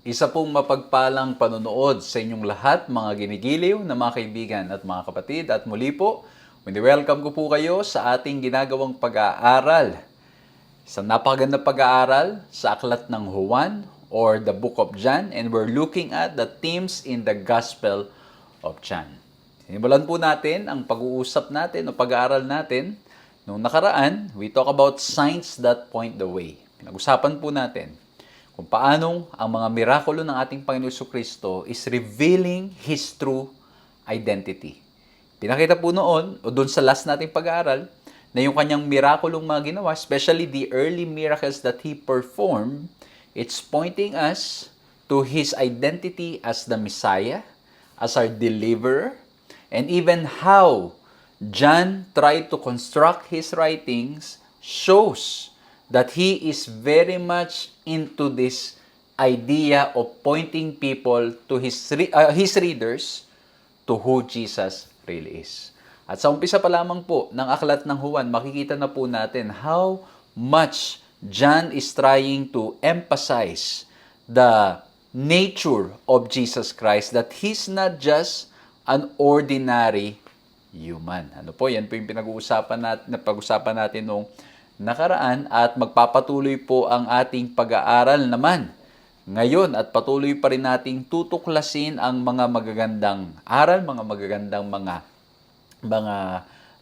Isa pong mapagpalang panonood sa inyong lahat, mga ginigiliw na mga kaibigan at mga kapatid. At muli po, welcome ko po kayo sa ating ginagawang pag-aaral. Isang napakagandang pag-aaral sa aklat ng Juan or the Book of John, and we're looking at the themes in the Gospel of John. Sinimulan po natin ang pag-uusap natin o pag-aaral natin. Noong nakaraan, we talk about signs that point the way. Pinag-usapan po natin kung paanong ang mga mirakulo ng ating Panginoon Jesucristo is revealing His true identity. Pinakita po noon, o doon sa last nating pag-aaral, na yung kanyang mirakulong mga ginawa, especially the early miracles that He performed, it's pointing us to His identity as the Messiah, as our deliverer, and even how John tried to construct his writings shows that he is very much into this idea of pointing people to his readers to who Jesus really is. At sa umpisa pa lamang po ng aklat ng Juan, makikita na po natin how much John is trying to emphasize the nature of Jesus Christ, that he's not just an ordinary human. Ano po, yan po yung pag-usapan natin nung nakaraan, at magpapatuloy po ang ating pag-aaral naman ngayon, at patuloy pa rin nating tutuklasin ang mga magagandang aral, mga magagandang mga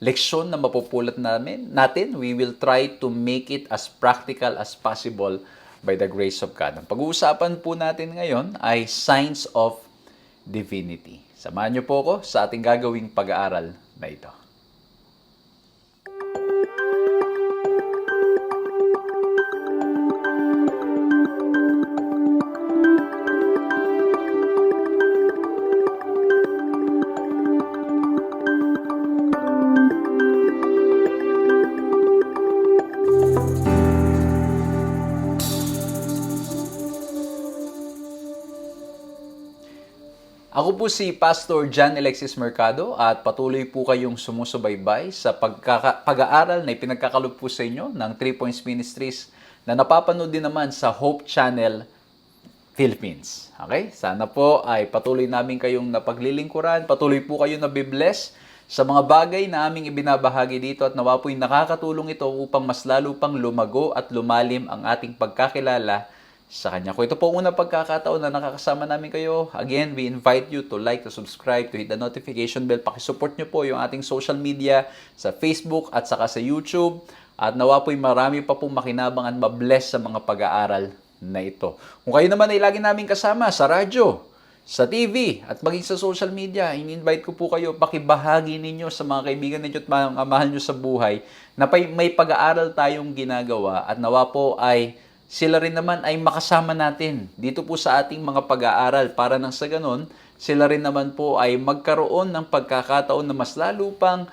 leksyon na mapupulot natin. We will try to make it as practical as possible by the grace of God. Ang pag-uusapan po natin ngayon ay signs of divinity. Samahan niyo po ako sa ating gagawing pag-aaral na ito. Ako po si Pastor John Alexis Mercado, at patuloy po kayong sumusubaybay sa pag-aaral na ipinagkakalob po sa inyo ng 3 Points Ministries na napapanood din naman sa Hope Channel Philippines. Okay? Sana po ay patuloy namin kayong napaglilingkuran, patuloy po kayo nabibless sa mga bagay na aming ibinabahagi dito, at nawa po'y nakakatulong ito upang mas lalo pang lumago at lumalim ang ating pagkakilala sa Kanya. Kung ito po unang pagkakataon na nakakasama namin kayo, again, we invite you to like, to subscribe, to hit the notification bell. Pakisupport nyo po yung ating social media sa Facebook at saka sa YouTube. At nawa po'y marami pa pong makinabang at mabless sa mga pag-aaral na ito. Kung kayo naman ay lagi namin kasama sa radyo, sa TV, at maging sa social media, in-invite ko po kayo, pakibahagi ninyo sa mga kaibigan ninyo at mga mahal nyo sa buhay na may pag-aaral tayong ginagawa, at nawa po ay sila rin naman ay makasama natin dito po sa ating mga pag-aaral, para nang sa ganon, sila rin naman po ay magkaroon ng pagkakataon na mas lalo pang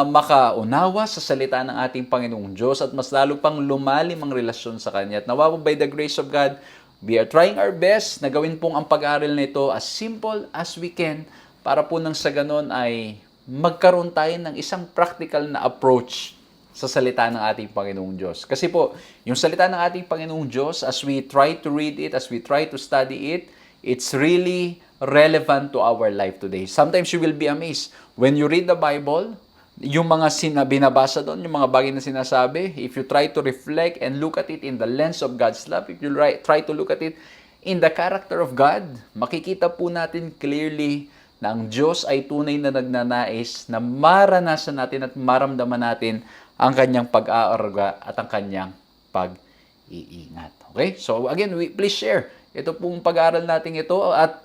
makaunawa sa salita ng ating Panginoong Diyos, at mas lalo pang lumalim ang relasyon sa Kanya. At nawa po by the grace of God, we are trying our best na gawin pong ang pag-aaral na ito as simple as we can, para po nang sa ganon ay magkaroon tayo ng isang practical na approach sa salita ng ating Panginoong Diyos. Kasi po, yung salita ng ating Panginoong Diyos, as we try to read it, as we try to study it, it's really relevant to our life today. Sometimes you will be amazed. When you read the Bible, yung mga binabasa doon, yung mga bagay na sinasabi, if you try to reflect and look at it in the lens of God's love, if you try to look at it in the character of God, makikita po natin clearly na ang Diyos ay tunay na nagnanais na maranasan natin at maramdaman natin ang kanyang pag-aarga at ang kanyang pag-iingat. Okay? So again, please share ito pong pag-aaral natin ito, at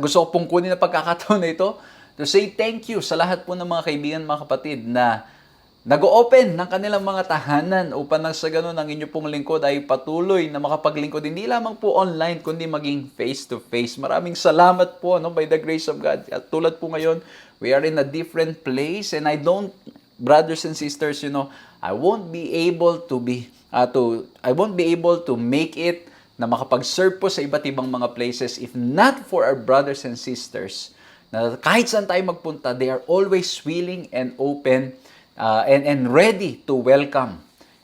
gusto ko pong kunin na pagkakataon na ito to say thank you sa lahat po ng mga kaibigan, mga kapatid na nag-open ng kanilang mga tahanan upang nang sa ganun ang inyo pong lingkod ay patuloy na makapaglingkod hindi lamang po online kundi maging face-to-face. Maraming salamat po by the grace of God. At tulad po ngayon, we are in a different place, and brothers and sisters, I won't be able to make it na makapag-serve po sa iba't ibang mga places if not for our brothers and sisters na kahit saan tayo magpunta, they are always willing and open and ready to welcome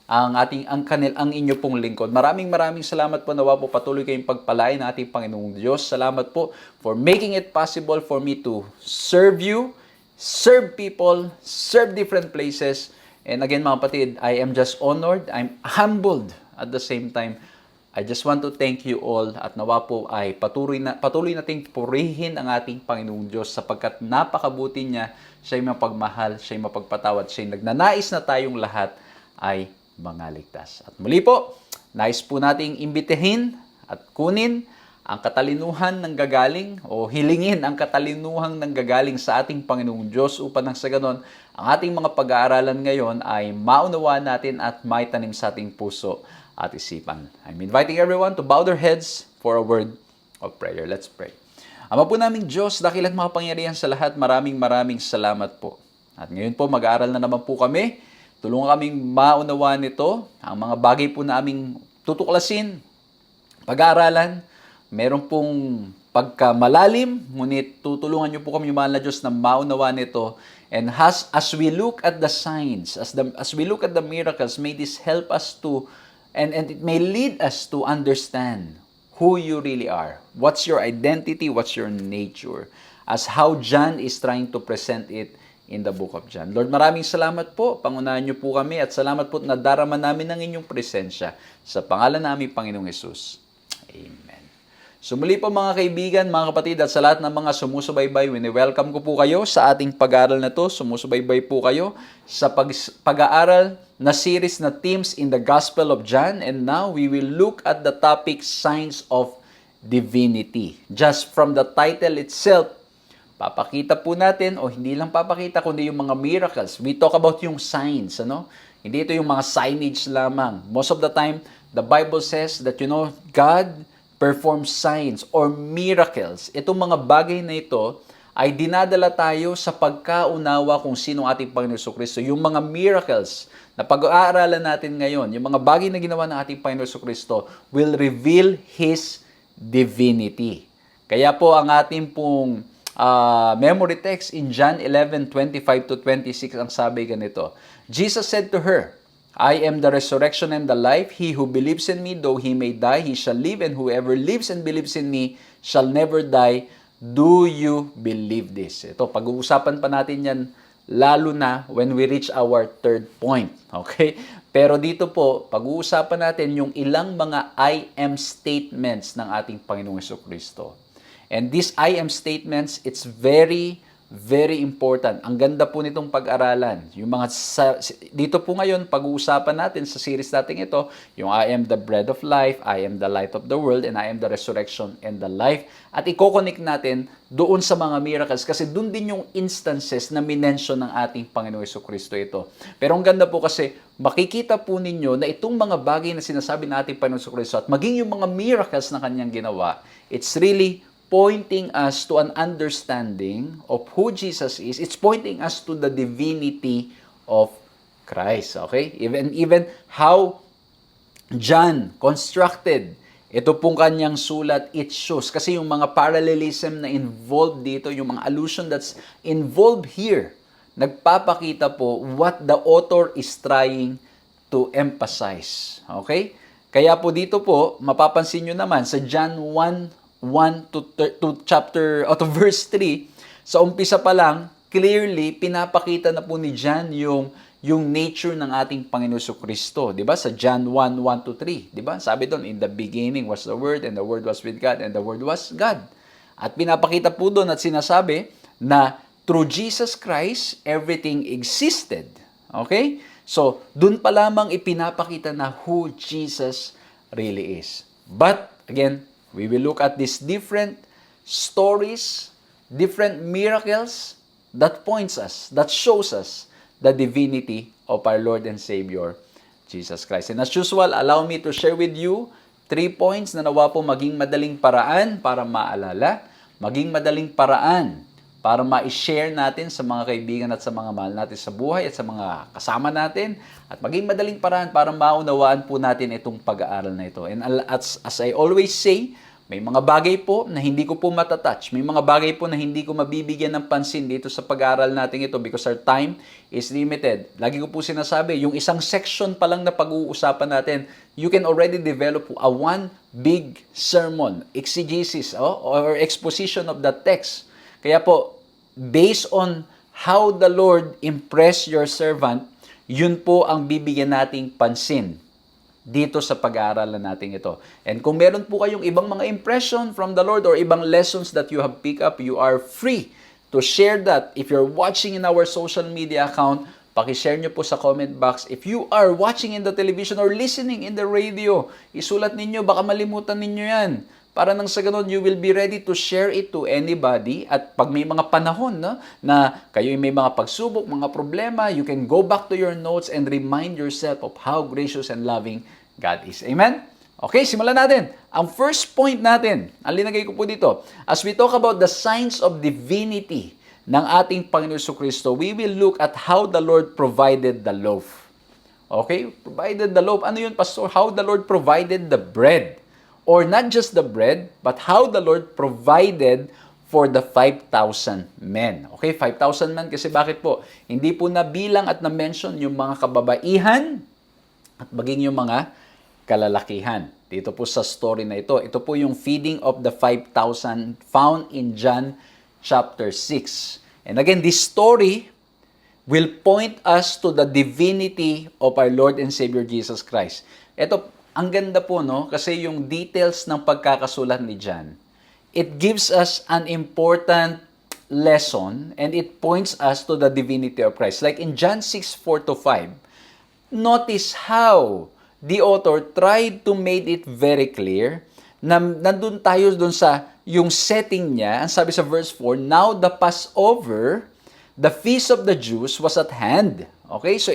ang inyo pong lingkod. Maraming salamat po, nawa po patuloy kayong pagpalain ng ating Panginoong Diyos. Salamat po for making it possible for me to serve you, serve people, serve different places. And again mga kapatid, I am just honored, I'm humbled at the same time. I just want to thank you all at nawa po ay patuloy nating purihin ang ating Panginoong Diyos sapagkat napakabuti niya, siya'y mapagmahal, siya'y mapagpatawad, siya'y nagnanais na tayong lahat ay mga ligtas. At muli po, nais po nating imbitahin at kunin ang katalinuhan ng gagaling o hilingin ang katalinuhang ng gagaling sa ating Panginoong Diyos upang nang sa ganon, ang ating mga pag-aaralan ngayon ay maunawaan natin at maitanim sa ating puso at isipan. I'm inviting everyone to bow their heads for a word of prayer. Let's pray. Ama po naming Diyos, dakil at makapangyarihan sa lahat, maraming salamat po. At ngayon po, mag-aaral na naman po kami. Tulungan kaming maunawaan nito, ang mga bagay po na aming tutuklasin, pag-aaralan, meron pong pagkamalalim, ngunit tutulungan niyo po kami, mahal na Diyos, na maunawaan nito. And as we look at the signs, as we look at the miracles, may this help us to, and it may lead us to understand who you really are. What's your identity? What's your nature? As how John is trying to present it in the book of John. Lord, maraming salamat po. Pangunahan niyo po kami at salamat po na darama namin ang inyong presensya. Sa pangalan namin, Panginoong Hesus. Amen. So muli po mga kaibigan, mga kapatid, at sa lahat ng mga sumusubaybay, wini-welcome ko po kayo sa ating pag-aaral na to. Sumusubaybay po kayo sa pag-aaral na series na themes in the Gospel of John. And now, we will look at the topic, Signs of Divinity. Just from the title itself, papakita po natin, o hindi lang papakita, kundi yung mga miracles. We talk about yung signs, ano? Hindi ito yung mga signage lamang. Most of the time, the Bible says that, God performs signs or miracles. Itong mga bagay na ito ay dinadala tayo sa pagkaunawa kung sino ating Panginoon Jesucristo. Yung mga miracles na pag-aaralan natin ngayon, yung mga bagay na ginawa ng ating Panginoon Jesucristo will reveal His divinity. Kaya po ang ating pong memory text in John 11:25-26, ang sabi ganito. Jesus said to her, I am the resurrection and the life. He who believes in me, though he may die, he shall live, and whoever lives and believes in me shall never die. Do you believe this? Ito, pag-uusapan pa natin yan lalo na when we reach our third point. Okay? Pero dito po, pag-uusapan natin yung ilang mga I am statements ng ating Panginoong Jesucristo. And these I am statements, it's very important. Ang ganda po nitong pag-aralan. Yung mga dito po ngayon, pag-uusapan natin sa series natin ito, yung I am the bread of life, I am the light of the world, and I am the resurrection and the life. At i-connect natin doon sa mga miracles kasi doon din yung instances na minention ng ating Panginoong Jesucristo ito. Pero ang ganda po kasi makikita po ninyo na itong mga bagay na sinasabi ng ating Panginoong Jesucristo at maging yung mga miracles na kanyang ginawa, it's really pointing us to an understanding of who Jesus is. It's pointing us to the divinity of Christ. Okay? Even how John constructed ito pong kanyang sulat, it shows. Kasi yung mga parallelism na involved dito, yung mga allusion that's involved here, nagpapakita po what the author is trying to emphasize. Okay? Kaya po dito po, mapapansin nyo naman sa John 1 to verse 3, sa umpisa pa lang, clearly, pinapakita na po ni John yung nature ng ating Panginoon Jesucristo. Diba? Sa John 1:1-3. Diba? Sabi doon, in the beginning was the Word, and the Word was with God, and the Word was God. At pinapakita po doon at sinasabi na through Jesus Christ, everything existed. Okay? So, doon pa lamang ipinapakita na who Jesus really is. But, again, we will look at these different stories, different miracles that points us, that shows us the divinity of our Lord and Savior, Jesus Christ. And as usual, allow me to share with you 3 points na nawa po maging madaling paraan para maalala, maging madaling paraan para ma-share natin sa mga kaibigan at sa mga mahal natin sa buhay at sa mga kasama natin, at maging madaling paraan para maunawaan po natin itong pag-aaral na ito. And as I always say, May mga bagay po na hindi ko po matatouch. May mga bagay po na hindi ko mabibigyan ng pansin dito sa pag-aaral natin ito because our time is limited. Lagi ko po sinasabi, yung isang section pa lang na pag-uusapan natin, you can already develop a one big sermon, exegesis, or exposition of the text. Kaya po, based on how the Lord impressed your servant, yun po ang bibigyan nating pansin dito sa pag-aaralan natin ito. And kung meron po kayong ibang mga impression from the Lord or ibang lessons that you have picked up, you are free to share that. If you're watching in our social media account, pakishare nyo po sa comment box. If you are watching in the television or listening in the radio, isulat ninyo, baka malimutan ninyo yan. Para nang sa ganun, you will be ready to share it to anybody. At pag may mga panahon na kayo may mga pagsubok, mga problema, you can go back to your notes and remind yourself of how gracious and loving God is. Amen? Okay, simulan natin. Ang first point natin, ang linagay ko po dito, as we talk about the signs of divinity ng ating Panginoon Jesucristo, we will look at how the Lord provided the loaf. Okay? Provided the loaf. Ano yun, Pastor? How the Lord provided the bread. Or not just the bread, but how the Lord provided for the 5,000 men. Okay, 5,000 men kasi bakit po? Hindi po nabilang at na-mention yung mga kababaihan at maging yung mga kalalakihan. Dito po sa story na ito. Ito po yung feeding of the 5,000 found in John chapter 6. And again, this story will point us to the divinity of our Lord and Savior Jesus Christ. Ito, ang ganda po, no? Kasi yung details ng pagkakasulat ni John, it gives us an important lesson and it points us to the divinity of Christ. Like in John 6:4-5, notice how the author tried to make it very clear na nandun tayo dun sa yung setting niya. Ang sabi sa verse 4, now the Passover, the feast of the Jews was at hand. Okay? So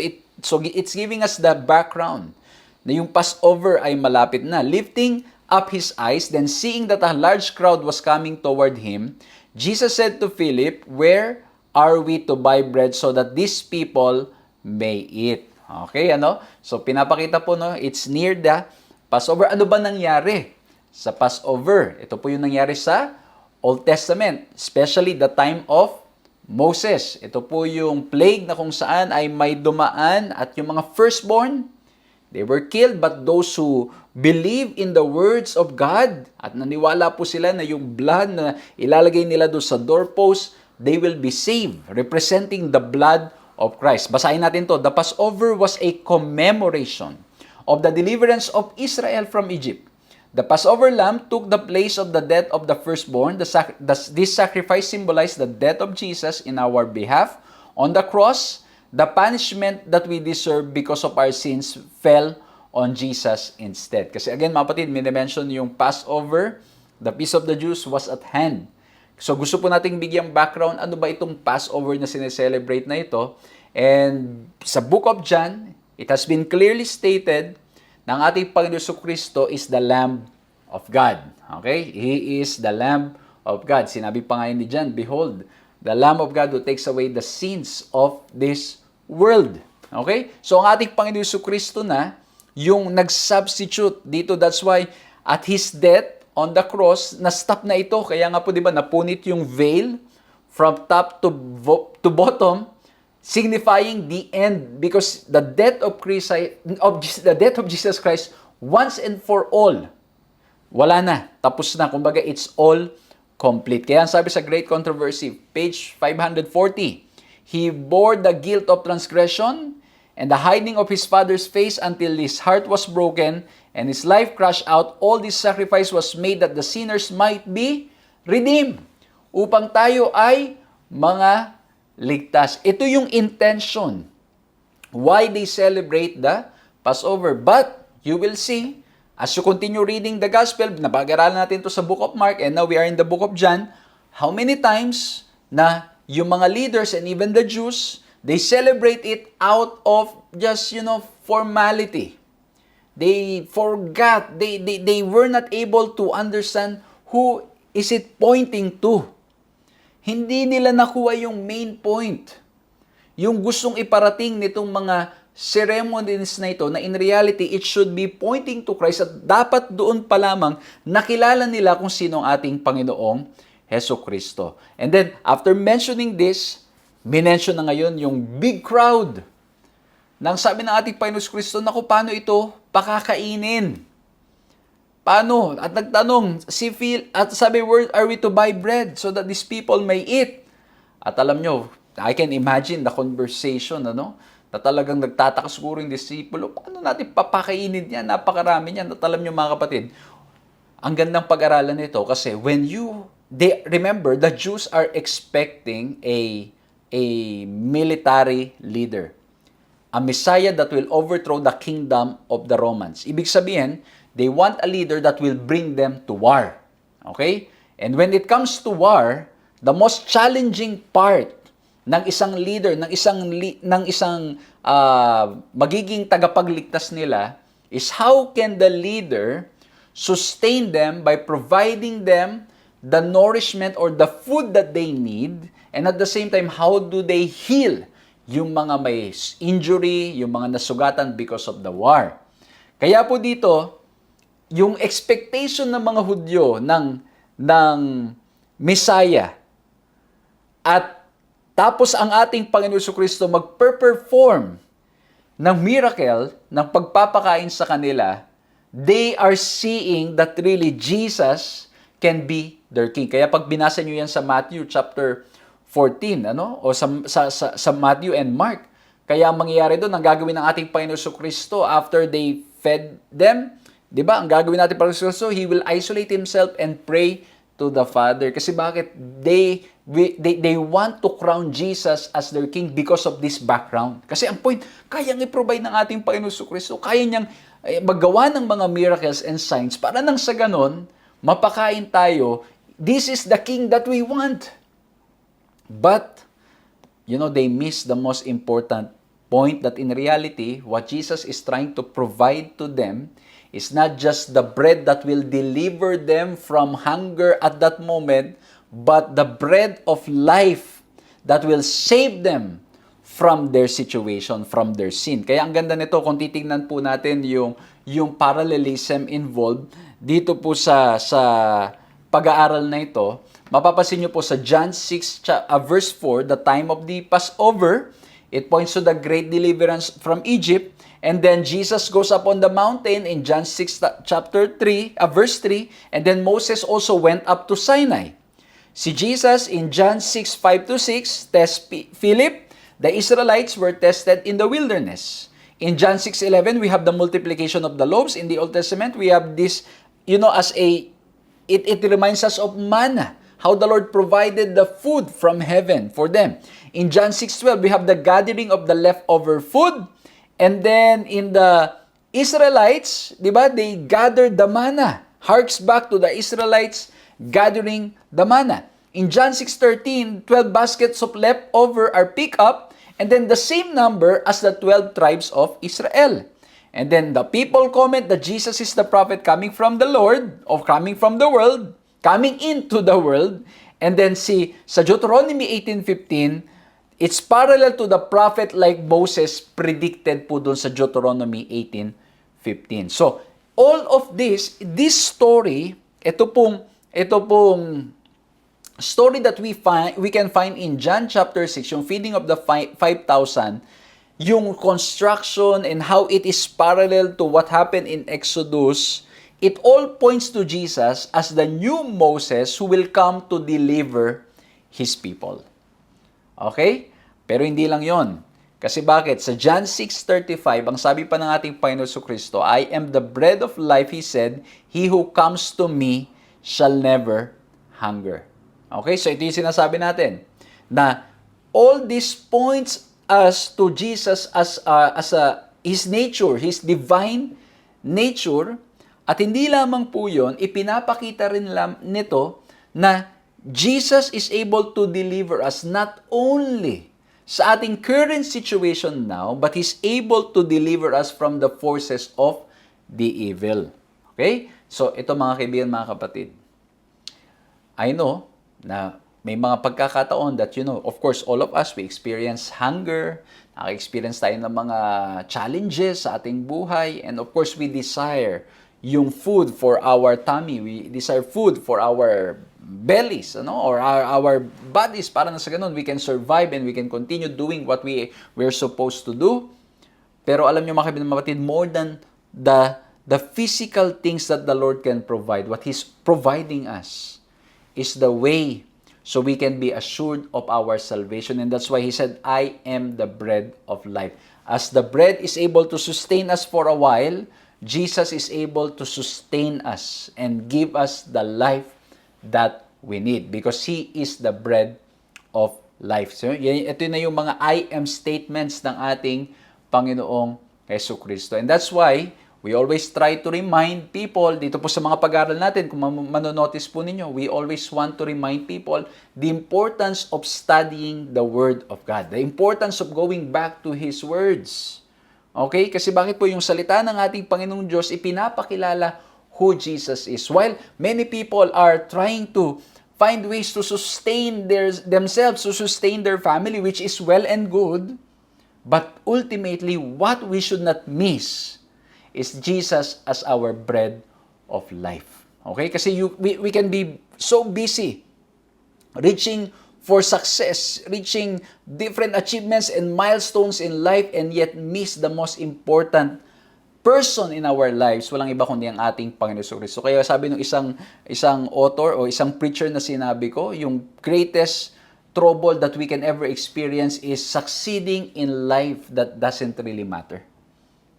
it's giving us the background na yung Passover ay malapit na. Lifting up his eyes, then seeing that a large crowd was coming toward him, Jesus said to Philip, where are we to buy bread so that these people may eat? Okay, ano? So, pinapakita po, no? It's near the Passover. Ano ba nangyari sa Passover? Ito po yung nangyari sa Old Testament, especially the time of Moses. Ito po yung plague na kung saan ay may dumaan at yung mga firstborn, they were killed, but those who believe in the words of God at naniwala po sila na yung blood na ilalagay nila doon sa doorpost, they will be saved, representing the blood of Christ. Basahin natin to. The Passover was a commemoration of the deliverance of Israel from Egypt. The Passover lamb took the place of the death of the firstborn. This sacrifice symbolized the death of Jesus in our behalf. On the cross, the punishment that we deserve because of our sins fell on Jesus instead. Kasi again, mga kapatid, minimension yung Passover, the Feast of the Jews was at hand. So gusto po nating bigyang background, ano ba itong Passover na sineselebrate na ito? And sa Book of John, it has been clearly stated na ang ating Panginoon Jesucristo is the Lamb of God. Okay? He is the Lamb of God. Sinabi pa nga ni John, behold, the Lamb of God who takes away the sins of this world. Okay? So, ang ating Panginoon Jesucristo na, yung nag-substitute dito. That's why, at His death on the cross, na-stop na ito. Kaya nga po, di ba, napunit yung veil from top to bottom, signifying the end. Because the death of Jesus Christ, once and for all, wala na. Tapos na. Kumbaga, it's all complete. Kaya sabi sa Great Controversy, page 540, He bore the guilt of transgression and the hiding of his father's face until his heart was broken and his life crushed out. All this sacrifice was made that the sinners might be redeemed. Upang tayo ay mga ligtas. Ito yung intention. Why they celebrate the Passover. But you will see, as you continue reading the Gospel, napag-aralan natin to sa Book of Mark and now we are in the Book of John, how many times na yung mga leaders and even the Jews, they celebrate it out of just, formality. They forgot. They were not able to understand who is it pointing to. Hindi nila nakuha yung main point. Yung gustong iparating nitong mga ceremonies na ito na in reality, it should be pointing to Christ at dapat doon pa lamang nakilala nila kung sino ang ating Panginoong Heso Kristo. And then, after mentioning this, minention na ngayon yung big crowd. Nang sabi ng ating Panginoong Kristo, naku, paano ito pakakainin? Paano? At nagtanong, si Phil, at sabi, where are we to buy bread so that these people may eat? At alam nyo, I can imagine the conversation, ano? Na talagang nagtataka siguro yung disipulo, paano natin papakainin yan? Napakarami yan. At alam nyo mga kapatid, ang gandang pag-aralan nito kasi remember, the Jews are expecting a military leader. A Messiah that will overthrow the kingdom of the Romans. Ibig sabihin, they want a leader that will bring them to war. Okay? And when it comes to war, the most challenging part ng isang leader, ng isang magiging tagapagligtas nila is how can the leader sustain them by providing them the nourishment or the food that they need, and at the same time, how do they heal yung mga may injury, yung mga nasugatan because of the war. Kaya po dito, yung expectation ng mga Hudyo ng Messiah at tapos ang ating Panginoon Kristo magpe-perform ng miracle, ng pagpapakain sa kanila, they are seeing that really Jesus can be their king. Kaya pag binasa nyo yan sa Matthew chapter 14, o sa Matthew and Mark, kaya ang mangyayari doon, ang gagawin ng ating Panginoon Kristo after they fed them, di ba? Ang gagawin natin Panginoon Kristo, He will isolate Himself and pray to the Father. Kasi bakit? They want to crown Jesus as their king because of this background. Kasi ang point, kayang i-provide ng ating Panginoon Kristo, kaya niyang maggawa ng mga miracles and signs para nang sa ganon, mapakain tayo. This is the king that we want. But, they miss the most important point that in reality, what Jesus is trying to provide to them is not just the bread that will deliver them from hunger at that moment, but the bread of life that will save them from their situation, from their sin. Kaya ang ganda nito, kung titingnan po natin yung parallelism involved dito po sa pag-aaral na ito, mapapansin nyo po sa John 6 verse 4, the time of the Passover, it points to the great deliverance from Egypt. And then Jesus goes up on the mountain in John 6 chapter 3, verse 3, and then Moses also went up to Sinai. Si Jesus in John 6, 5-6, tests Philip, the Israelites were tested in the wilderness. In John 6:11, we have the multiplication of the loaves. In the Old Testament, we have this, it reminds us of manna, how the Lord provided the food from heaven for them. In John 6:12, we have the gathering of the leftover food. And then in the Israelites, di ba, they gathered the manna. Harks back to the Israelites gathering the manna. In John 6:13, 12 baskets of leftover are picked up, and then the same number as the 12 tribes of Israel. And then the people comment that Jesus is the prophet coming from the Lord, or coming from the world, coming into the world. And then sa Deuteronomy 18:15, it's parallel to the prophet like Moses predicted po doon sa Deuteronomy 18:15. So, all of this story, ito pong story that we can find in John chapter 6, yung feeding of the 5,000, yung construction and how it is parallel to what happened in Exodus, it all points to Jesus as the new Moses who will come to deliver His people. Okay? Pero hindi lang yon. Kasi bakit? Sa John 6:35, ang sabi pa ng ating Panginoon Kristo, I am the bread of life, He said, He who comes to me shall never hunger. Okay? So ito yung sinasabi natin, na all these points us to Jesus as His nature, His divine nature, at hindi lamang po yun, ipinapakita rin nito na Jesus is able to deliver us not only sa ating current situation now, but He's able to deliver us from the forces of the evil. Okay? So, ito mga kaibigan, mga kapatid. I know na may mga pagkakataon that, of course, all of us, we experience hunger, naka-experience tayo ng mga challenges sa ating buhay, and of course, we desire yung food for our tummy, we desire food for our bellies, or our bodies, para na sa ganun, we can survive and we can continue doing what we're supposed to do. Pero alam niyo mga kaibigan, mapatid, more than the physical things that the Lord can provide, what He's providing us is the way so we can be assured of our salvation. And that's why He said, I am the bread of life. As the bread is able to sustain us for a while, Jesus is able to sustain us and give us the life that we need because He is the bread of life. So, ito na yung mga I am statements ng ating Panginoong Jesucristo. And that's why we always try to remind people, dito po sa mga pag-aaral natin, kung manonotice po ninyo, we always want to remind people the importance of studying the Word of God. The importance of going back to His words. Okay? Kasi bakit po yung salita ng ating Panginoong Diyos ipinapakilala who Jesus is. While many people are trying to find ways to sustain themselves, to sustain their family, which is well and good, but ultimately, what we should not miss is Jesus as our bread of life. Okay? Kasi we can be so busy reaching for success, reaching different achievements and milestones in life, and yet miss the most important person in our lives. Walang iba kundi ang ating Panginoon Jesucristo. Kaya sabi ng isang author o isang preacher na sinabi ko, yung greatest trouble that we can ever experience is succeeding in life that doesn't really matter.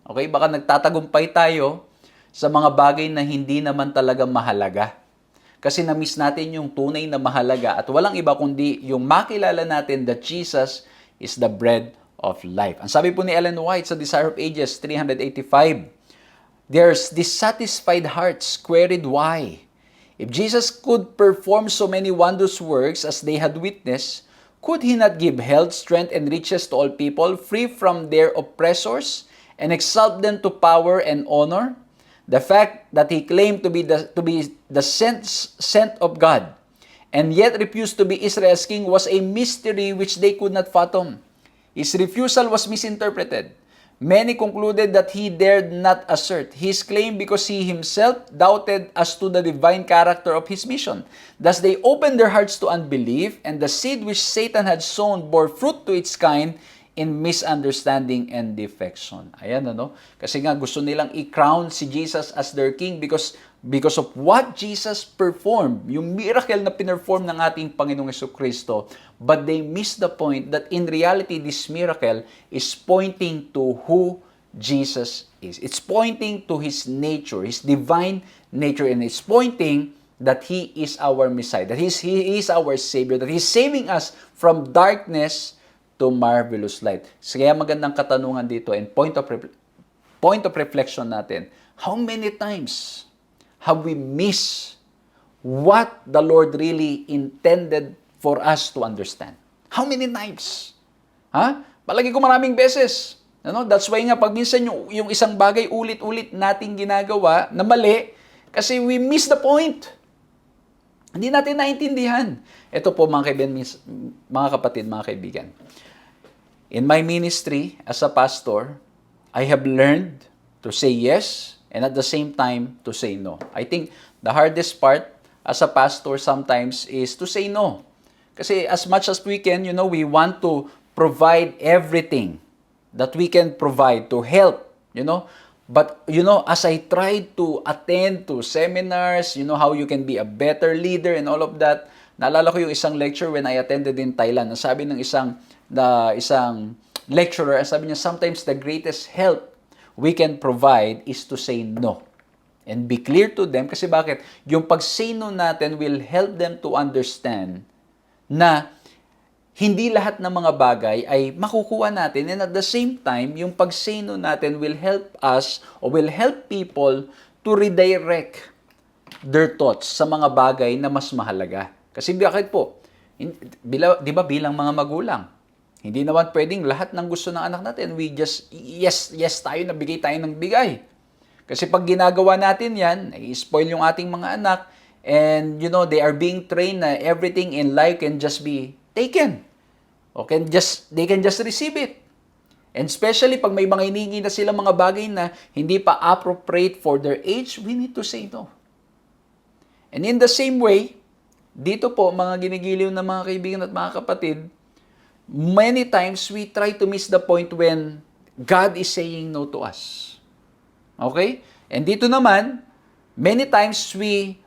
Okay? Baka nagtatagumpay tayo sa mga bagay na hindi naman talaga mahalaga. Kasi na-miss natin yung tunay na mahalaga at walang iba kundi yung makilala natin that Jesus is the bread of life. Ang sabi po ni Ellen White sa Desire of Ages 385, there's dissatisfied hearts queried why. If Jesus could perform so many wondrous works as they had witnessed, could He not give health, strength, and riches to all people, free from their oppressors, and exalt them to power and honor? The fact that He claimed to be the sent of God, and yet refused to be Israel's king was a mystery which they could not fathom. His refusal was misinterpreted. Many concluded that He dared not assert His claim because He Himself doubted as to the divine character of His mission. Thus they opened their hearts to unbelief, and the seed which Satan had sown bore fruit to its kind in misunderstanding and defection. Ayan, Kasi nga gusto nilang i-crown si Jesus as their king because of what Jesus performed, yung miracle na pinerform ng ating Panginoong Jesucristo, but they missed the point that in reality, this miracle is pointing to who Jesus is. It's pointing to His nature, His divine nature, and it's pointing that He is our Messiah, that He is our Savior, that He's saving us from darkness to marvelous light. So, kaya magandang katanungan dito and point of reflection natin, how many times have we missed what the Lord really intended for us to understand? How many times? Palagi ko maraming beses. That's why nga pag minsan yung isang bagay ulit-ulit nating ginagawa na mali kasi we miss the point. Hindi natin naintindihan. Ito po mga kaibigan, mga kapatid, mga kaibigan. In my ministry as a pastor, I have learned to say yes and at the same time to say no. I think the hardest part as a pastor sometimes is to say no. Kasi as much as we can, we want to provide everything that we can provide to help, But, as I tried to attend to seminars, how you can be a better leader and all of that, naalala ko yung isang lecture when I attended in Thailand. Sabi ng isang lecturer, sabi niya, sometimes the greatest help we can provide is to say no. And be clear to them. Kasi bakit? Yung pag-say no natin will help them to understand na hindi lahat ng mga bagay ay makukuha natin. And at the same time, yung pag-say no natin will help us or will help people to redirect their thoughts sa mga bagay na mas mahalaga. Kasi bakit po? Di ba bilang mga magulang, hindi naman pwedeng lahat ng gusto ng anak natin, we just, yes tayo, nabigay tayo ng bigay. Kasi pag ginagawa natin yan, i-spoil yung ating mga anak, And, they are being trained na everything in life can just be taken. O they can just receive it. And especially pag may mga hinihingi na silang mga bagay na hindi pa appropriate for their age, we need to say no. And in the same way, dito po, mga ginigiliw na mga kaibigan at mga kapatid, many times we try to miss the point when God is saying no to us. Okay? And dito naman, many times we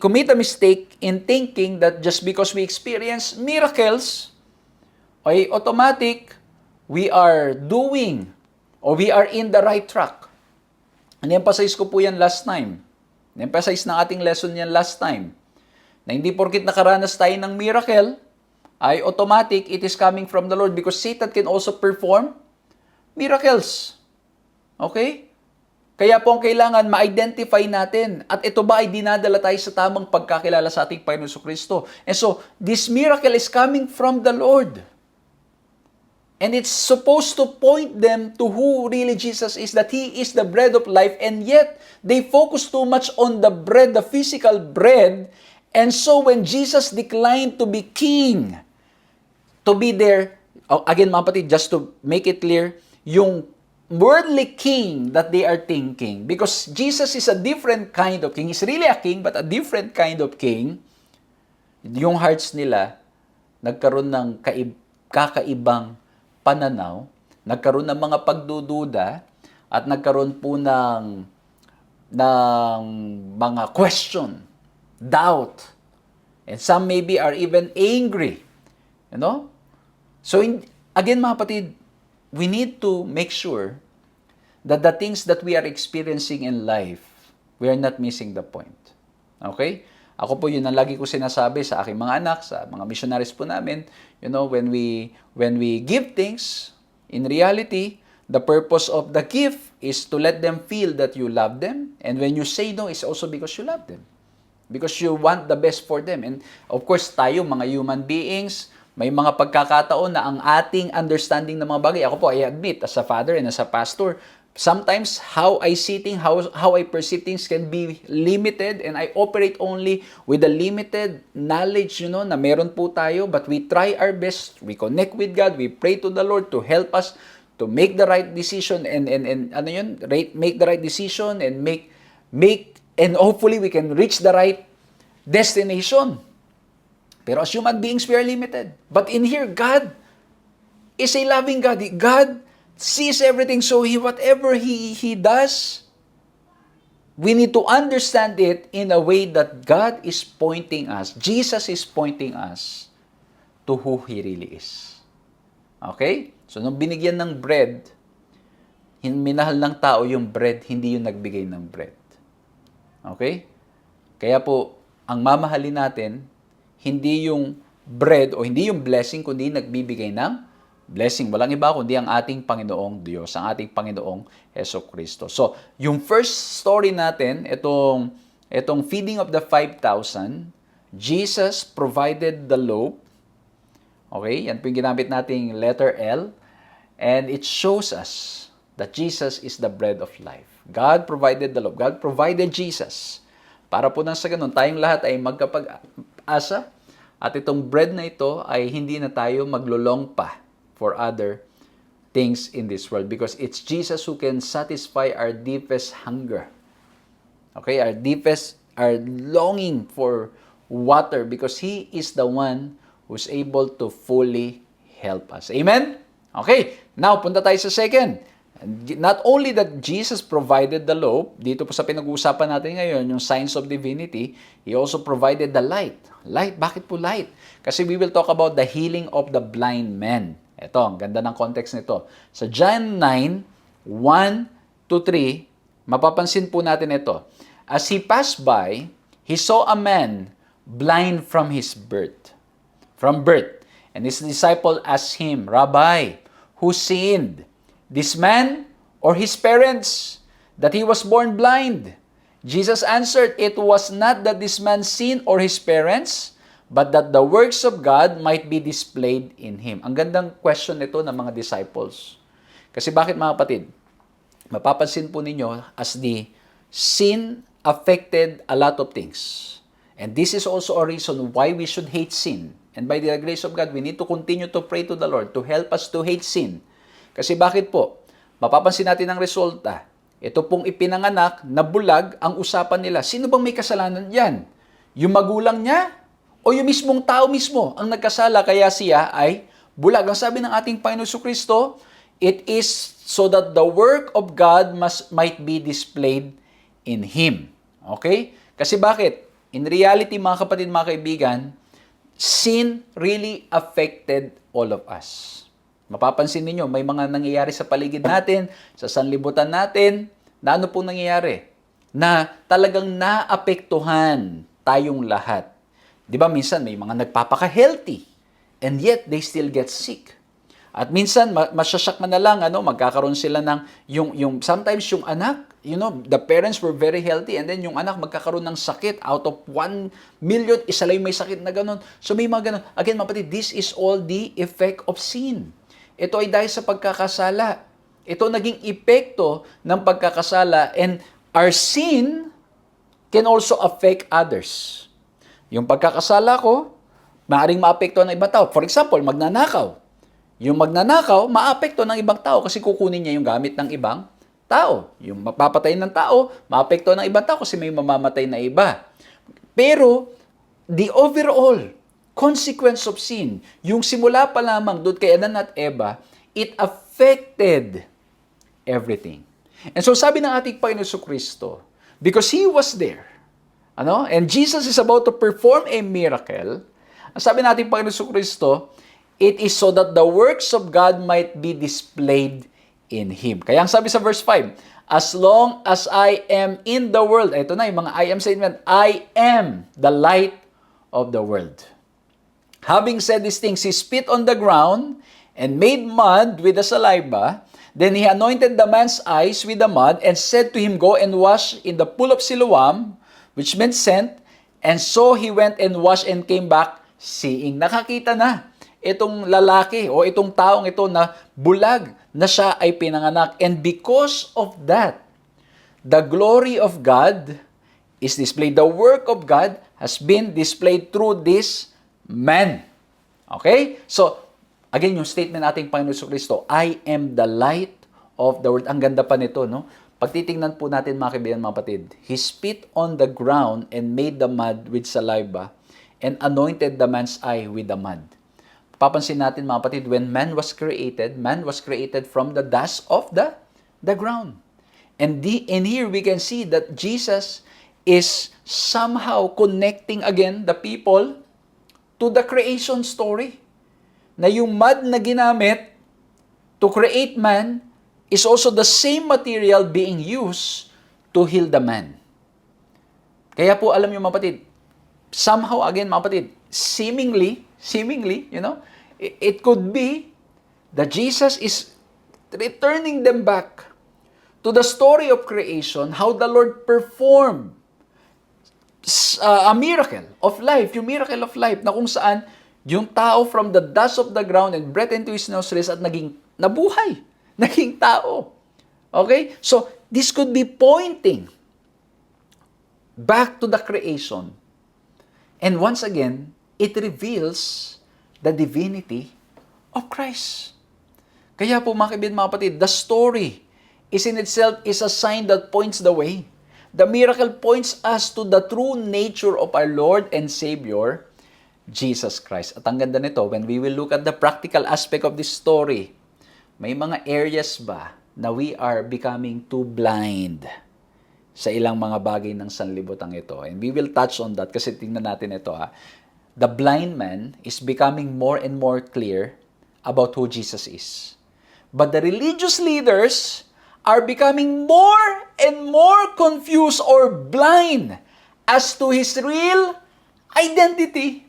commit a mistake in thinking that just because we experience miracles, ay automatic, we are doing or we are in the right track. Ni-emphasize ko po yan last time. Ni-emphasize ng ating lesson yan last time. Na hindi porkit nakaranas tayo ng miracle, ay automatic, it is coming from the Lord because Satan can also perform miracles. Okay? Kaya po ang kailangan ma-identify natin at ito ba ay dinadala tayo sa tamang pagkakilala sa ating Panginoon Jesucristo. And so, this miracle is coming from the Lord. And it's supposed to point them to who really Jesus is, that He is the bread of life, and yet they focus too much on the bread, the physical bread, and so when Jesus declined to be king, to be there, again mga kapatid, just to make it clear, yung worldly king that they are thinking, because Jesus is a different kind of king, He's really a king, but a different kind of king, yung hearts nila, nagkaroon ng kakaibang pananaw, nagkaroon ng mga pagdududa, at nagkaroon po ng mga question, doubt, and some maybe are even angry. So again mga kapatid, we need to make sure that the things that we are experiencing in life, we are not missing the point. Okay? Ako po yun ang lagi ko sinasabi sa aking mga anak, sa mga missionaries po namin, when we give things, in reality, the purpose of the gift is to let them feel that you love them. And when you say no, it's also because you love them. Because you want the best for them. And of course, tayo, mga human beings, may mga pagkakataon na ang ating understanding ng mga bagay, ako po, I admit, as a father and as a pastor, sometimes how I see things, how I perceive things can be limited, and I operate only with the limited knowledge, na meron po tayo, but we try our best, we connect with God, we pray to the Lord to help us to make the right decision and make the right decision and and hopefully we can reach the right destination. Pero as human beings, we are limited. But in here, God is a loving God. God sees everything. So whatever He does, we need to understand it in a way that God is pointing us, Jesus is pointing us to who He really is. Okay? So nung binigyan ng bread, minahal ng tao yung bread, hindi yung nagbigay ng bread. Okay? Kaya po, ang mamahalin natin, hindi yung bread o hindi yung blessing, kundi nagbibigay ng blessing. Walang iba kundi ang ating Panginoong Diyos, ang ating Panginoong Jesucristo. So, yung first story natin, itong feeding of the 5,000, Jesus provided the loaf. Okay? Yan po yung ginamit nating letter L. And it shows us that Jesus is the bread of life. God provided the loaf. God provided Jesus. Para po nang sa ganun, tayong lahat ay magkapag-asa at itong bread na ito ay hindi na tayo maglulong pa for other things in this world because it's Jesus who can satisfy our deepest hunger. Okay, our longing for water because He is the one who's able to fully help us. Amen? Okay, now punta tayo sa second. Not only that Jesus provided the loaf, dito po sa pinag-uusapan natin ngayon, yung signs of divinity, He also provided the light. Light, bakit po light? Kasi we will talk about the healing of the blind men. Ito, ang ganda ng context nito. Sa John 9, 1-3, mapapansin po natin ito. As He passed by, He saw a man blind from his birth. From birth. And His disciple asked Him, Rabbi, who sinned? This man or his parents, that he was born blind? Jesus answered, it was not that this man sinned or his parents, but that the works of God might be displayed in him. Ang gandang question nito ng mga disciples. Kasi bakit mga kapatid? Mapapansin po ninyo as the sin affected a lot of things. And this is also a reason why we should hate sin. And by the grace of God, we need to continue to pray to the Lord to help us to hate sin. Kasi bakit po? Mapapansin natin ang resulta. Ito pong ipinanganak na bulag ang usapan nila. Sino bang may kasalanan diyan? Yung magulang niya o yung mismong tao mismo ang nagkasala kaya siya ay bulag? Ang sabi ng ating Panginoon Jesucristo, it is so that the work of God might be displayed in Him. Okay? Kasi bakit? In reality, mga kapatid, mga kaibigan, sin really affected all of us. Mapapansin ninyo, may mga nangyayari sa paligid natin, sa sanlibutan natin, na ano pong nangyayari? Na talagang naapektuhan tayong lahat. Di ba minsan may mga nagpapaka-healthy and yet they still get sick. At minsan, masyasyak na lang, magkakaroon sila ng, sometimes yung anak, the parents were very healthy and then yung anak magkakaroon ng sakit. Out of 1 million, isa lang may sakit na ganun. So may mga ganun. Again, mapatid, this is all the effect of sin. Ito ay dahil sa pagkakasala. Ito naging epekto ng pagkakasala, and our sin can also affect others. Yung pagkakasala ko, maaaring maapekto ng ibang tao. For example, magnanakaw. Yung magnanakaw, maapekto ng ibang tao kasi kukunin niya yung gamit ng ibang tao. Yung mapapatay ng tao, maapekto ng ibang tao kasi may mamamatay na iba. Pero, the overall consequence of sin, yung simula pa lamang doon kay Adan at Eva, it affected everything. And so sabi ng ating Panginoon Jesucristo, because He was there, and Jesus is about to perform a miracle, ang sabi ng ating Panginoon Jesucristo, it is so that the works of God might be displayed in Him. Kaya ang sabi sa verse 5, as long as I am in the world, ito na yung mga I am statement, I am the light of the world. Having said these things, He spit on the ground and made mud with the saliva. Then He anointed the man's eyes with the mud and said to him, go and wash in the pool of Siloam, which meant sent. And so he went and washed and came back seeing. Nakakita na itong lalaki o itong taong ito na bulag na siya ay pinanganak. And because of that, the glory of God is displayed. The work of God has been displayed through this man. Okay? So, again, yung statement nating Panginoon Jesucristo, I am the light of the world. Ang ganda pa nito, no? Pagtitingnan po natin, mga kaibigan, mga patid, He spit on the ground and made the mud with saliva and anointed the man's eye with the mud. Papansin natin, mga patid, when man was created from the dust of the ground. And here we can see that Jesus is somehow connecting again the people to the creation story. Na yung mud na ginamit to create man is also the same material being used to heal the man. Kaya po, alam niyo, mga patid, somehow again, mga patid, seemingly, it could be that Jesus is returning them back to the story of creation, how the Lord performed a miracle of life, yung miracle of life, na kung saan yung tao from the dust of the ground and breath into his nostrils at nabuhay, naging tao. Okay? So, this could be pointing back to the creation. And once again, it reveals the divinity of Christ. Kaya po, mga kaibigan, mga kapatid, the story is in itself is a sign that points the way. The miracle points us to the true nature of our Lord and Savior, Jesus Christ. At ang ganda nito, when we will look at the practical aspect of this story, may mga areas ba na we are becoming too blind sa ilang mga bagay ng sanlibutan ito? And we will touch on that kasi tingnan natin ito. The blind man is becoming more and more clear about who Jesus is. But the religious leaders are becoming more and more confused or blind as to His real identity.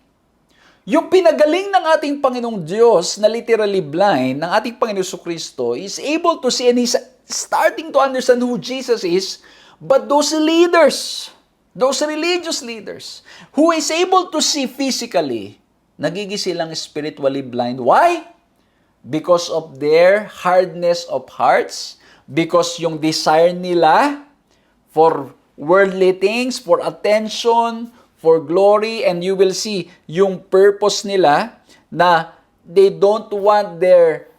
Yung pinagaling ng ating Panginoong Diyos na literally blind, ng ating Panginoon Jesucristo, is able to see and He's starting to understand who Jesus is, but those leaders, those religious leaders, who is able to see physically, nagiging silang spiritually blind. Why? Because of their hardness of hearts, because yung desire nila for worldly things, for attention, for glory, and you will see yung purpose nila na they don't want their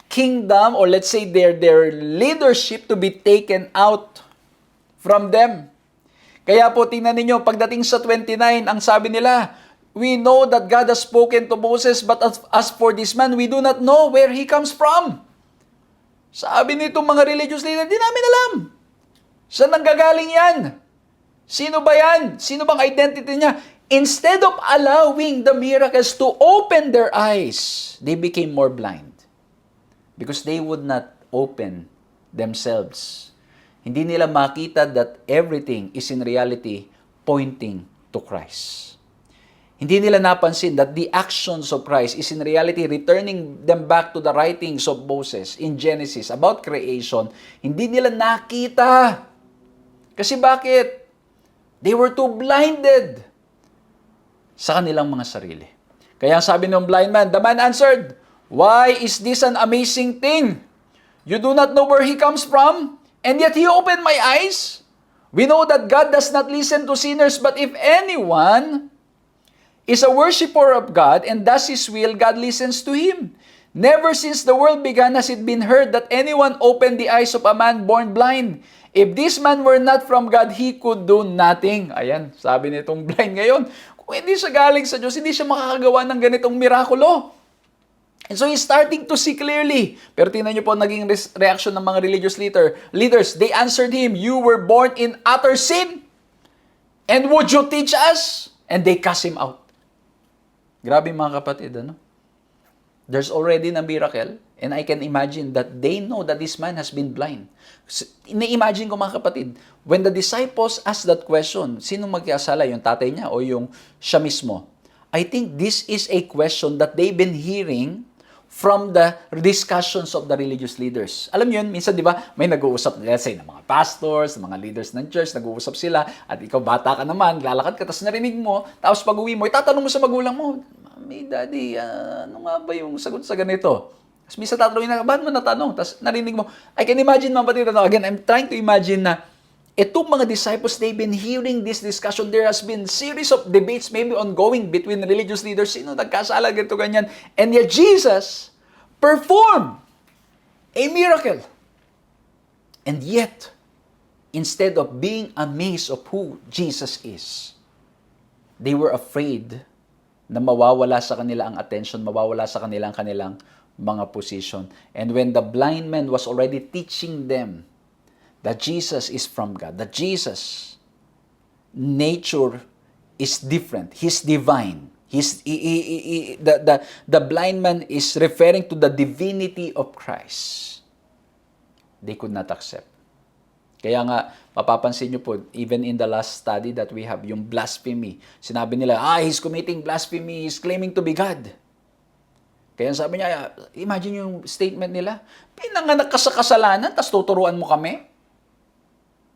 kingdom, or let's say their leadership to be taken out from them. Kaya po tingnan ninyo, pagdating sa 29, ang sabi nila, we know that God has spoken to Moses, but as for this man, we do not know where he comes from. Sabi nitong mga religious leader, di namin alam. Saan nanggagaling yan? Sino ba yan? Sino bang identity niya? Instead of allowing the miracles to open their eyes, they became more blind. Because they would not open themselves. Hindi nila makita that everything is in reality pointing to Christ. Hindi nila napansin that the actions of Christ is in reality returning them back to the writings of Moses in Genesis about creation. Hindi nila nakita. Kasi bakit? They were too blinded sa kanilang mga sarili. Kaya sabi ng blind man, the man answered, "Why is this an amazing thing? You do not know where he comes from? And yet he opened my eyes. We know that God does not listen to sinners, but if anyone is a worshiper of God and does His will, God listens to him. Never since the world began has it been heard that anyone opened the eyes of a man born blind. If this man were not from God, he could do nothing." Ayan, sabi nitong blind ngayon. Kung hindi siya galing sa Diyos, hindi siya makakagawa ng ganitong mirakulo. And so he's starting to see clearly. Pero tingnan niyo po naging reaction ng mga religious leaders. They answered him, "You were born in utter sin. And would you teach us?" And they cast him out. Grabe mga kapatid, ano? There's already a miracle. And I can imagine that they know that this man has been blind. Ina-imagine ko mga kapatid, when the disciples asked that question, sino magkasala, yung tatay niya o yung siya mismo? I think this is a question that they've been hearing from the discussions of the religious leaders. Alam niyo yun, minsan di ba, may nag-uusap, let's say, ng mga pastors, ng mga leaders ng church, nag-uusap sila, at ikaw bata ka naman, lalakad ka, tapos narinig mo, tapos pag uwi mo, itatanong mo sa magulang mo, "Mami, Daddy, ano nga ba yung sagot sa ganito?" Tapos minsan tatanungin na, "Ba't mo natanong?" Tapos narinig mo, I can imagine mga batid, again, I'm trying to imagine na itong mga disciples, they've been hearing this discussion. There has been series of debates, maybe ongoing, between religious leaders. Sino nagkasala, ganito, ganyan. And yet Jesus performed a miracle. And yet, instead of being amazed of who Jesus is, they were afraid na mawawala sa kanila ang attention, mawawala sa kanilang mga position. And when the blind man was already teaching them that Jesus is from God, that Jesus' nature is different, He's divine. The blind man is referring to the divinity of Christ. They could not accept. Kaya nga, mapapansin nyo po, even in the last study that we have, yung blasphemy, sinabi nila, he's committing blasphemy, he's claiming to be God. Kaya sabi niya, imagine yung statement nila, pinanganak ka sa kasalanan, tas tuturuan mo kami?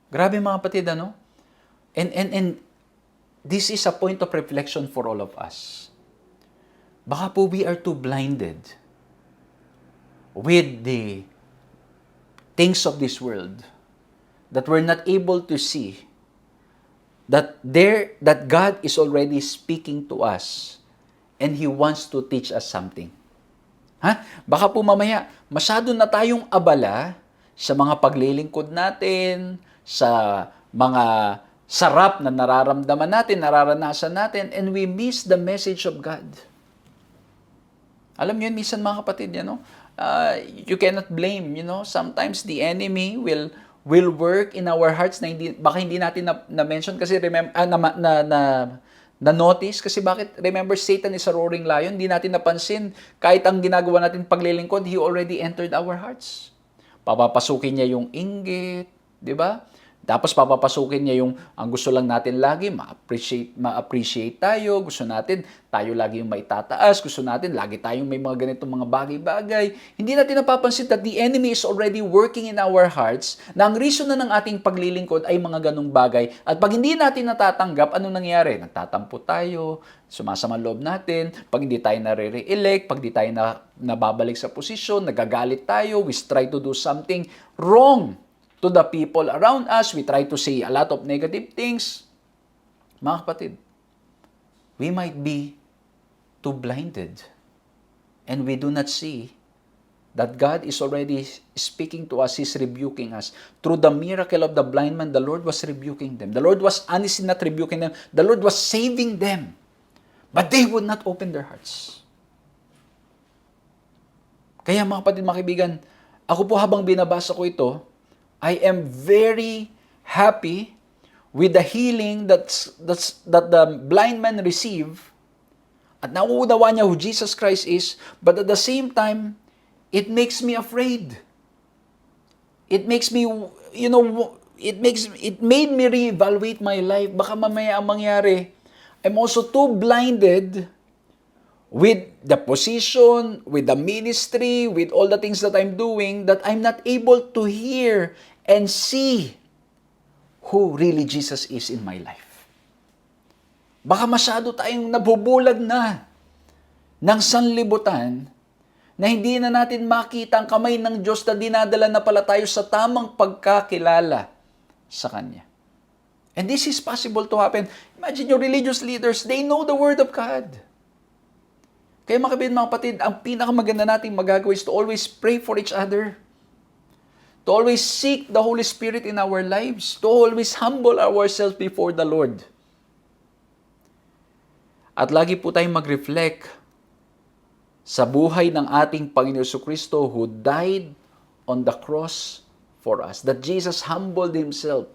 Grabe mga kapatid, ano? And this is a point of reflection for all of us. Baka po we are too blinded with the things of this world that we're not able to see that God is already speaking to us and He wants to teach us something. Baka po mamaya, masyado na tayong abala sa mga paglilingkod natin, sa mga sarap na nararamdaman natin, nararanasan natin, and we miss the message of God. Alam niyo yun, minsan mga kapatid, you cannot blame, sometimes the enemy will work in our hearts na baka hindi natin na-mention kasi na-notice kasi bakit? Remember, Satan is a roaring lion, hindi natin napansin, kahit ang ginagawa natin paglilingkod, he already entered our hearts. Papapasukin niya yung inggit, di ba? Tapos papapasukin niya yung ang gusto lang natin lagi, ma-appreciate tayo, gusto natin tayo lagi yung maitataas, gusto natin lagi tayong may mga ganitong mga bagay-bagay. Hindi natin napapansin that the enemy is already working in our hearts na ang reason na ng ating paglilingkod ay mga ganong bagay. At pag hindi natin natatanggap, anong nangyayari? Nagtatampo tayo, sumasama loob natin, pag hindi tayo nare-re-elect, pag hindi tayo nababalik sa posisyon, nagagalit tayo, we try to do something wrong. to the people around us. We try to say a lot of negative things. Mga kapatid, we might be too blinded and we do not see that God is already speaking to us. He's rebuking us. Through the miracle of the blind man, the Lord was rebuking them. The Lord was honestly not rebuking them. The Lord was saving them. But they would not open their hearts. Kaya mga kapatid, mga kaibigan, ako po habang binabasa ko ito, I am very happy with the healing that the blind man received. At nauunawa niya who Jesus Christ is, but at the same time, it makes me afraid. It makes me, it made me reevaluate my life. Baka mamaya ang mangyari, I'm also too blinded with the position, with the ministry, with all the things that I'm doing, that I'm not able to hear and see who really Jesus is in my life. Baka masyado tayong nabubulag na ng sanlibutan na hindi na natin makita ang kamay ng Diyos na dinadala na pala tayo sa tamang pagkakilala sa Kanya. And this is possible to happen. Imagine your religious leaders, they know the Word of God. Kaya mga kaibigan, mga kapatid, ang pinakamaganda nating magagawa is to always pray for each other. To always seek the Holy Spirit in our lives. To always humble ourselves before the Lord. At lagi po tayong mag-reflect sa buhay ng ating Panginoon Jesucristo who died on the cross for us. That Jesus humbled Himself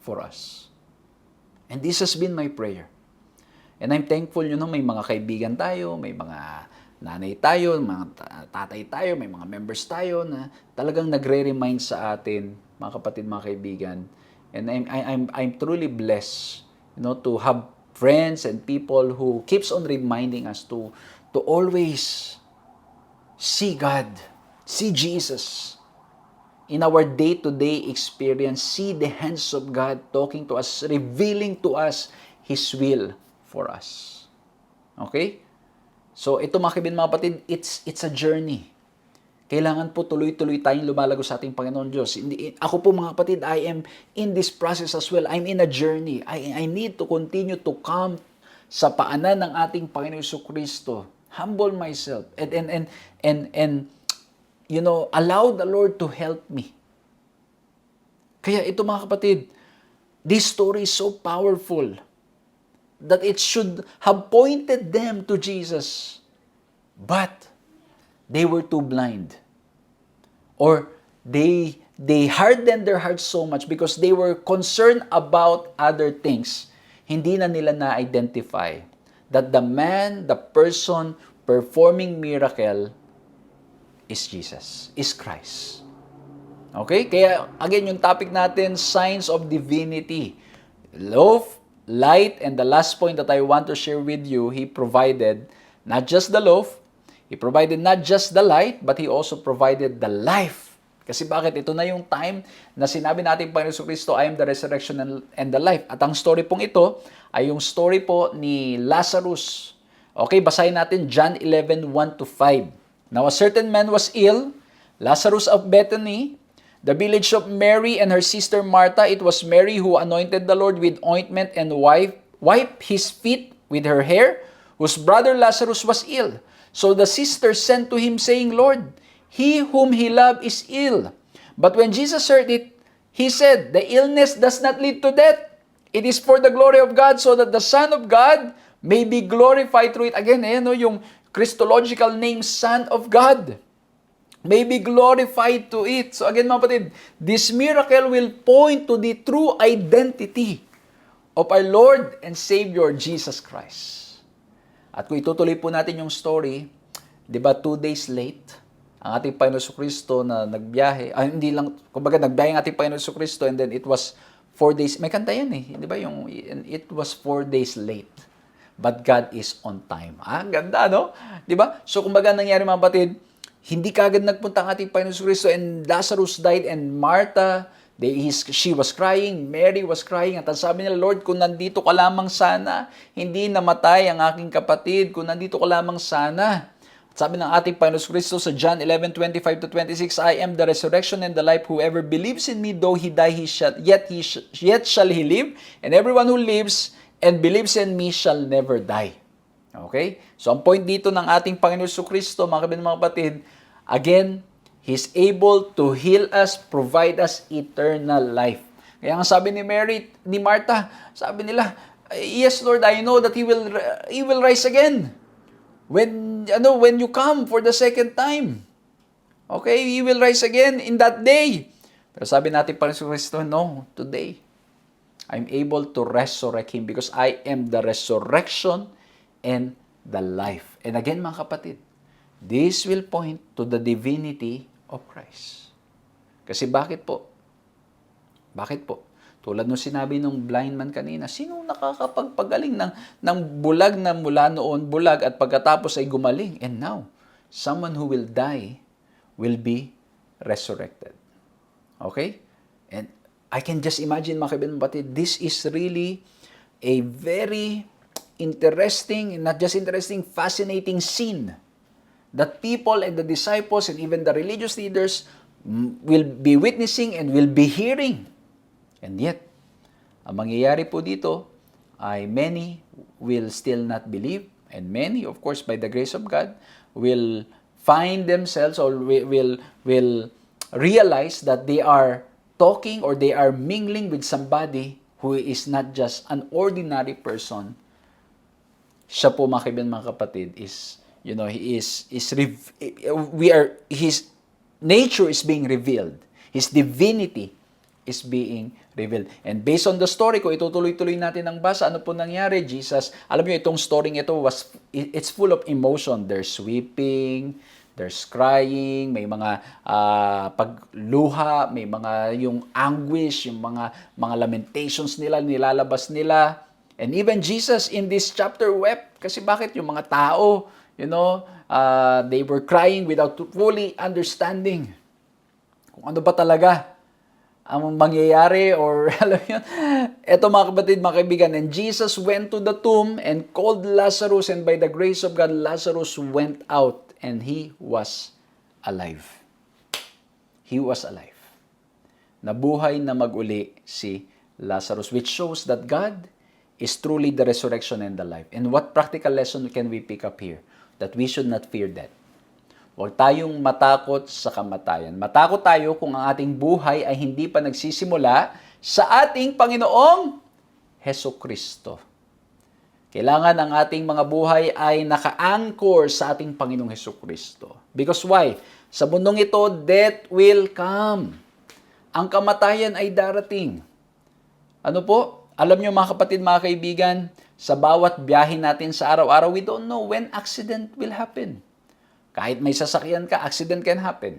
for us. And this has been my prayer. And I'm thankful, may mga kaibigan tayo, may mga nanay tayo, mga tatay tayo, may mga members tayo na talagang nagre-remind sa atin, mga kapatid, mga kaibigan. And I'm truly blessed, to have friends and people who keeps on reminding us to always see God, see Jesus in our day-to-day experience, see the hands of God talking to us, revealing to us His will for us. Okay? So, ito mga kaibigan, mga kapatid, it's a journey. Kailangan po tuloy-tuloy tayong lumalago sa ating Panginoon Diyos. Ako po mga kapatid, I am in this process as well. I'm in a journey. I need to continue to come sa paanan ng ating Panginoon Jesucristo. Humble myself and allow the Lord to help me. Kaya ito mga kapatid, this story is so powerful that it should have pointed them to Jesus. But they were too blind. Or they hardened their hearts so much because they were concerned about other things. Hindi na nila na-identify that the man, the person performing miracle is Jesus, is Christ. Okay? Kaya again, yung topic natin, signs of divinity. Loaf, light, and the last point that I want to share with you, He provided not just the loaf, He provided not just the light, but He also provided the life. Kasi bakit? Ito na yung time na sinabi natin, Panginoon Jesucristo, I am the resurrection and the life. At ang story pong ito ay yung story po ni Lazarus. Okay, basahin natin John 11, 1-5. Now a certain man was ill, Lazarus of Bethany, the village of Mary and her sister Martha. It was Mary who anointed the Lord with ointment and wiped His feet with her hair, whose brother Lazarus was ill. So the sister sent to Him, saying, Lord, he whom he loved is ill. But when Jesus heard it, He said, the illness does not lead to death. It is for the glory of God, so that the Son of God may be glorified through it. Again, yung Christological name, Son of God, may be glorified to it. So again, mga kapatid, this miracle will point to the true identity of our Lord and Savior, Jesus Christ. At kung itutuloy po natin yung story, di ba 2 days late, ang ating Panginoon Jesucristo na nagbiyahe, hindi lang, kumbaga nagbiyahe ang ating Panginoon Jesucristo and then it was 4 days, may kanta yan di ba yung, it was 4 days late, but God is on time. Ganda, no? Di ba? So kumbaga nangyari mga kapatid, hindi kagad nagpunta ang ating Panginoon Jesucristo and Lazarus died and Martha, she was crying, Mary was crying, at ang sabi nila, Lord, kung nandito ka lamang sana, hindi namatay ang aking kapatid, kung nandito ka lamang sana. Sabi ng ating Panginoon Kristo sa John 11:25-26, I am the resurrection and the life. Whoever believes in me, though he die, yet shall he live. And everyone who lives and believes in me shall never die. Okay? So, ang point dito ng ating Panginoon Kristo, mga kapatid, mga kapatid, again, He's able to heal us, provide us eternal life. Kaya nga sabi ni Mary, ni Martha, sabi nila, yes, Lord, I know that He will rise again. When you come for the second time. Okay, He will rise again in that day. Pero sabi natin pa rin sa Kristo, no, today, I'm able to resurrect Him because I am the resurrection and the life. And again, mga kapatid, this will point to the divinity of Christ. Kasi bakit po? Bakit po? Tulad nung sinabi nung blind man kanina, sino nakakapagpagaling ng bulag na mula noon, bulag at pagkatapos ay gumaling? And now, someone who will die will be resurrected. Okay? And I can just imagine, mga kaibigan, this is really a very interesting, not just interesting, fascinating scene that people and the disciples and even the religious leaders will be witnessing and will be hearing. And yet, ang mangyayari po dito ay many will still not believe, and many, of course, by the grace of God, will find themselves or will realize that they are talking or they are mingling with somebody who is not just an ordinary person. Siya po, mga kaibigan, mga kapatid, his nature is being revealed. His divinity is being revealed. And based on the story, kung itutuloy-tuloy natin ang basa, ano po nangyari? Jesus, alam niyo, itong story ito, it's full of emotion. There's weeping, there's crying, may mga pagluha, may mga yung anguish, yung mga lamentations nila, nilalabas nila. And even Jesus in this chapter wept. Kasi bakit? Yung mga tao, they were crying without fully understanding kung ano ba talaga ang mangyayari or alam yun. Eto, mga kapatid, mga kaibigan, and Jesus went to the tomb and called Lazarus, and by the grace of God, Lazarus went out and he was alive. He was alive. Nabuhay na mag-uli si Lazarus, which shows that God is truly the resurrection and the life. And what practical lesson can we pick up here? That we should not fear death. Huwag tayong matakot sa kamatayan. Matakot tayo kung ang ating buhay ay hindi pa nagsisimula sa ating Panginoong Hesukristo. Kailangan ang ating mga buhay ay naka-anchor sa ating Panginoong Hesukristo. Because why? Sa mundong ito, death will come. Ang kamatayan ay darating. Ano po? Alam nyo, mga kapatid, mga kaibigan, sa bawat biyahe natin sa araw-araw, we don't know when accident will happen. Kahit may sasakyan ka, accident can happen.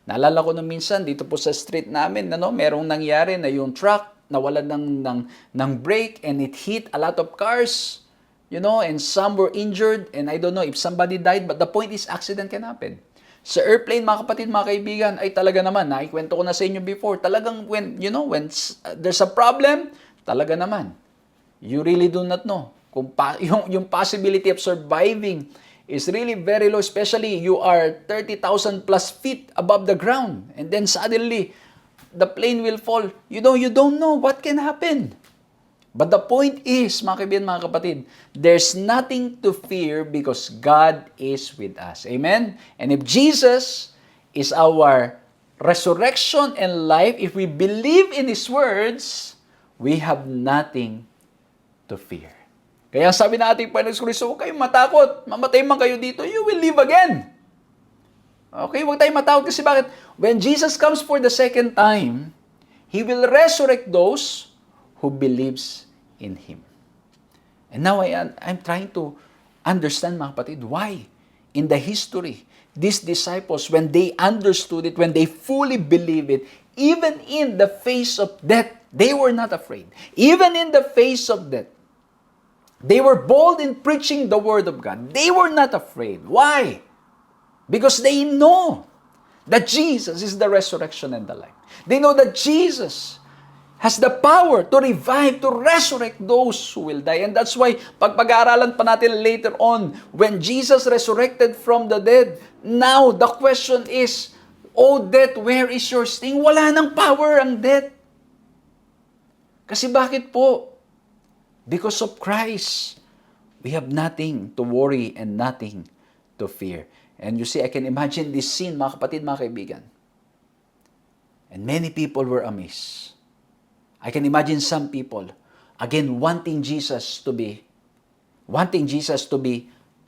Naalala ko nung minsan, dito po sa street namin, merong nangyari na yung truck nawalan ng brake and it hit a lot of cars, and some were injured, and I don't know if somebody died, but the point is, accident can happen. Sa airplane, mga kapatid, mga kaibigan, ay talaga naman, naikwento ko na sa inyo before, talagang when there's a problem, talaga naman, you really do not know. Kung yung possibility of surviving is really very low, especially you are 30,000 plus feet above the ground, and then suddenly, the plane will fall. You don't know what can happen. But the point is, mga kaibigan, mga kapatid, there's nothing to fear because God is with us. Amen? And if Jesus is our resurrection and life, if we believe in His words, we have nothing to fear. Kaya sabi na ating Panginoon Kristo, huwag kayong matakot. Mamatay man kayo dito, you will live again. Okay, huwag tayong matakot kasi bakit? When Jesus comes for the second time, He will resurrect those who believes in Him. And now I'm trying to understand, mga kapatid, why in the history, these disciples, when they understood it, when they fully believe it, even in the face of death, they were not afraid. Even in the face of death, they were bold in preaching the Word of God. They were not afraid. Why? Because they know that Jesus is the resurrection and the life. They know that Jesus has the power to revive, to resurrect those who will die. And that's why, pag-aaralan pa natin later on, when Jesus resurrected from the dead, now the question is, "Oh death, where is your sting?" Wala nang power ang death. Kasi bakit po? Because of Christ, we have nothing to worry and nothing to fear. And you see, I can imagine this scene, mga kapatid, mga kaibigan. And many people were amazed. I can imagine some people, again, wanting Jesus to be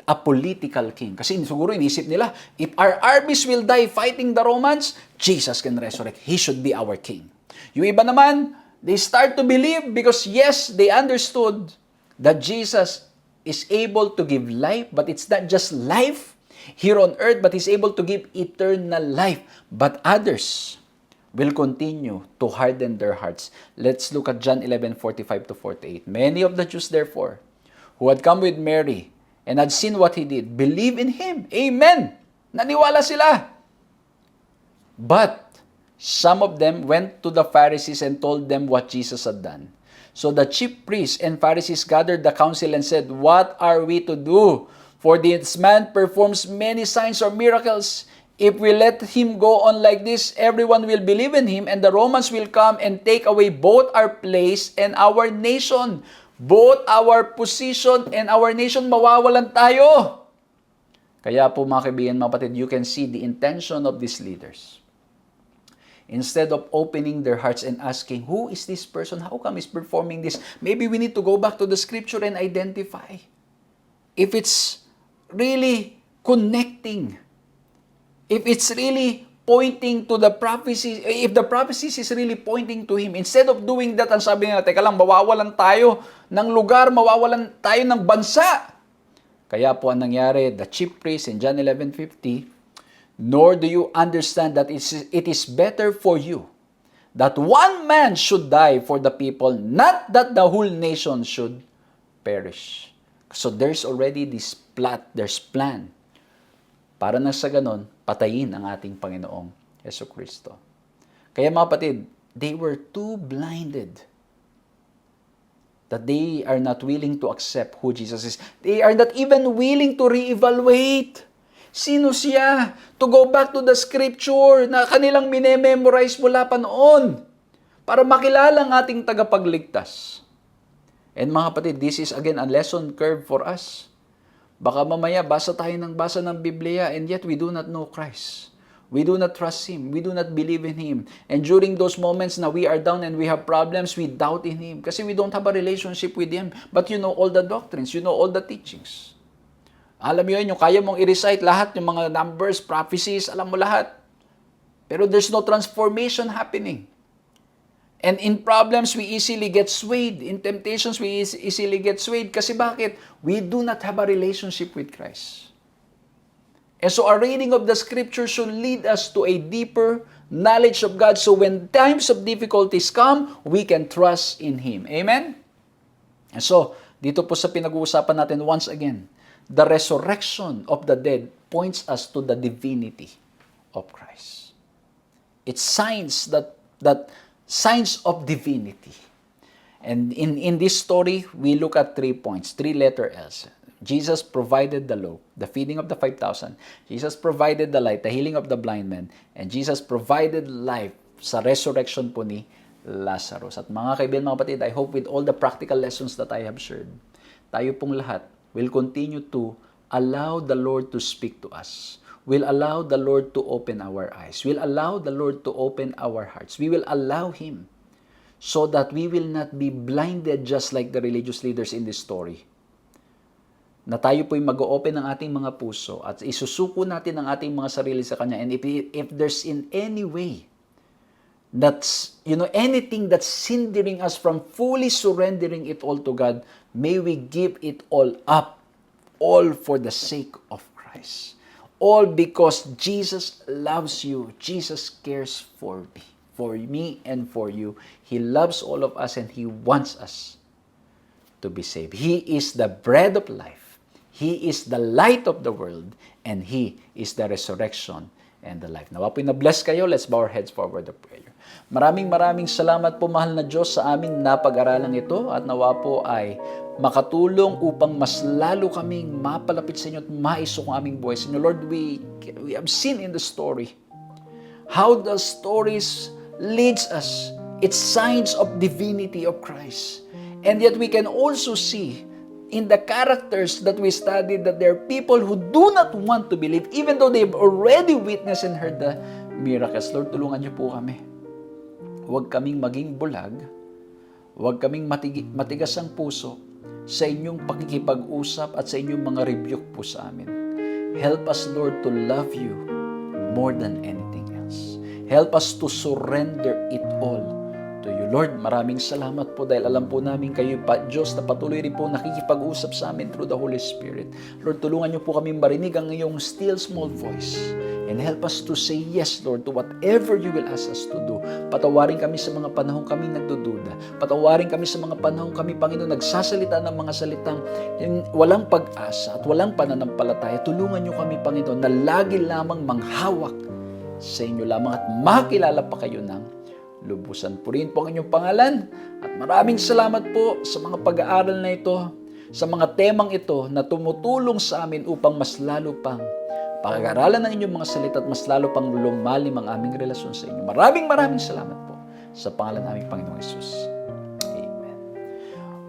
a political king. Kasi siguro inisip nila, if our armies will die fighting the Romans, Jesus can resurrect. He should be our king. Yung iba naman, they start to believe because yes, they understood that Jesus is able to give life, but it's not just life here on earth, but He's able to give eternal life. But others will continue to harden their hearts. Let's look at John 11:45-48. Many of the Jews, therefore, who had come with Mary and had seen what He did, believe in Him. Amen! Naniwala sila. But some of them went to the Pharisees and told them what Jesus had done. So the chief priests and Pharisees gathered the council and said, "What are we to do? For this man performs many signs or miracles. If we let him go on like this, everyone will believe in him, and the Romans will come and take away both our place and our nation." Both our position and our nation, mawawalan tayo. Kaya po mga kaibigan, mga kapatid, you can see the intention of these leaders. Instead of opening their hearts and asking, who is this person? How come he's performing this? Maybe we need to go back to the scripture and identify if it's really connecting. If it's really pointing to the prophecies, if the prophecies is really pointing to Him. Instead of doing that, ang sabi nila, teka lang, mawawalan tayo ng lugar, mawawalan tayo ng bansa. Kaya po ang nangyari, the chief priest in John 11:50, "Nor do you understand that it is better for you that one man should die for the people, not that the whole nation should perish." So there's already this plot, there's plan. Para na sa ganon, patayin ang ating Panginoong Jesucristo. Kaya mga kapatid, they were too blinded that they are not willing to accept who Jesus is. They are not even willing to reevaluate. Sino siya? To go back to the scripture na kanilang minememorize mula pa noon para makilala ang ating tagapagligtas. And mga kapatid, this is again a lesson curve for us. Baka mamaya basa ng Biblia and yet we do not know Christ. We do not trust Him. We do not believe in Him. And during those moments na we are down and we have problems, we doubt in Him. Kasi we don't have a relationship with Him. But you know all the doctrines. You know all the teachings. Alam mo yun, yung kaya mong i-recite lahat, yung mga numbers, prophecies, alam mo lahat. Pero there's no transformation happening. And in problems, we easily get swayed. In temptations, we easily get swayed. Kasi bakit? We do not have a relationship with Christ. And so our reading of the scripture should lead us to a deeper knowledge of God. So when times of difficulties come, we can trust in Him. Amen? And so, dito po sa pinag-uusapan natin once again, the resurrection of the dead points us to the divinity of Christ. It's signs signs of divinity. And in this story, we look at 3 points, 3 letter L's. Jesus provided the loaf, the feeding of the 5,000. Jesus provided the light, the healing of the blind man. And Jesus provided life sa resurrection po ni Lazarus. At mga kaibigan, mga kapatid, I hope with all the practical lessons that I have shared, tayo pong lahat will continue to allow the Lord to speak to us. We'll allow the Lord to open our eyes. We'll allow the Lord to open our hearts. We will allow Him so that we will not be blinded just like the religious leaders in this story. Na tayo po'y mag-open ng ating mga puso at isusuko natin ang ating mga sarili sa Kanya. And if there's in any way that's, anything that's hindering us from fully surrendering it all to God, may we give it all up, all for the sake of Christ. All because Jesus loves you. Jesus cares for me and for you. He loves all of us and He wants us to be saved. He is the bread of life. He is the light of the world, and He is the resurrection and the life. Nawa po na-bless kayo. Let's bow our heads forward to prayer. Maraming salamat po, mahal na Diyos, sa aming napag-aralan ito at nawa po ay makatulong upang mas lalo kaming mapalapit sa inyo at maisok ang aming buhay sa inyo. Lord, we have seen in the story how the stories leads us. It's signs of divinity of Christ. And yet we can also see in the characters that we studied that there are people who do not want to believe even though they've already witnessed and heard the miracles. Lord, tulungan niyo po kami. Huwag kaming maging bulag. Huwag kaming matigas ang puso sa inyong pakikipag-usap at sa inyong mga rebuke po sa amin. Help us, Lord, to love you more than anything else. Help us to surrender it all to you. Lord, maraming salamat po dahil alam po namin kayo, Diyos, na patuloy rin po nakikipag-usap sa amin through the Holy Spirit. Lord, tulungan niyo po kami marinig ang iyong still small voice and help us to say yes, Lord, to whatever you will ask us to do. Patawarin kami sa mga panahong kami nagdududa. Patawarin kami sa mga panahong kami, Panginoon, nagsasalita ng mga salitang walang pag-asa at walang pananampalataya. Tulungan niyo kami, Panginoon, na lagi lamang manghawak sa inyo lamang at makilala pa kayo ng lubusan. Purihin po ang inyong pangalan at maraming salamat po sa mga pag-aaral na ito, sa mga temang ito na tumutulong sa amin upang mas lalo pang pag-aaralan ng inyong mga salita at mas lalo pang lumalim ang aming relasyon sa inyo. Maraming salamat po sa pangalan naming Panginoong Hesus. Amen.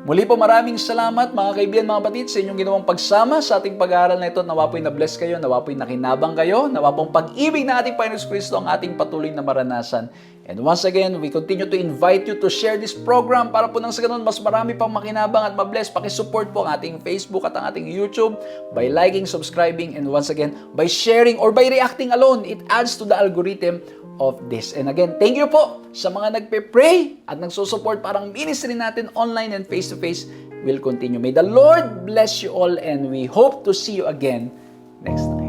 Muli po maraming salamat mga kaibigan, mga batid, sa inyong ginawang pagsama sa ating pag-aaral na ito. Nawa po'y na-bless kayo, nawa po'y nakinabang kayo, nawa pong pag-ibig na ating Panginoong Kristo ang ating patuloy na maranasan. And once again, we continue to invite you to share this program para po nang sa ganun mas marami pang makinabang at mabless. Pakisupport po ang ating Facebook at ang ating YouTube by liking, subscribing, and once again, by sharing or by reacting alone. It adds to the algorithm of this. And again, thank you po sa mga nagpe-pray at nagsusupport parang ministry natin online and face-to-face will continue. May the Lord bless you all and we hope to see you again next time.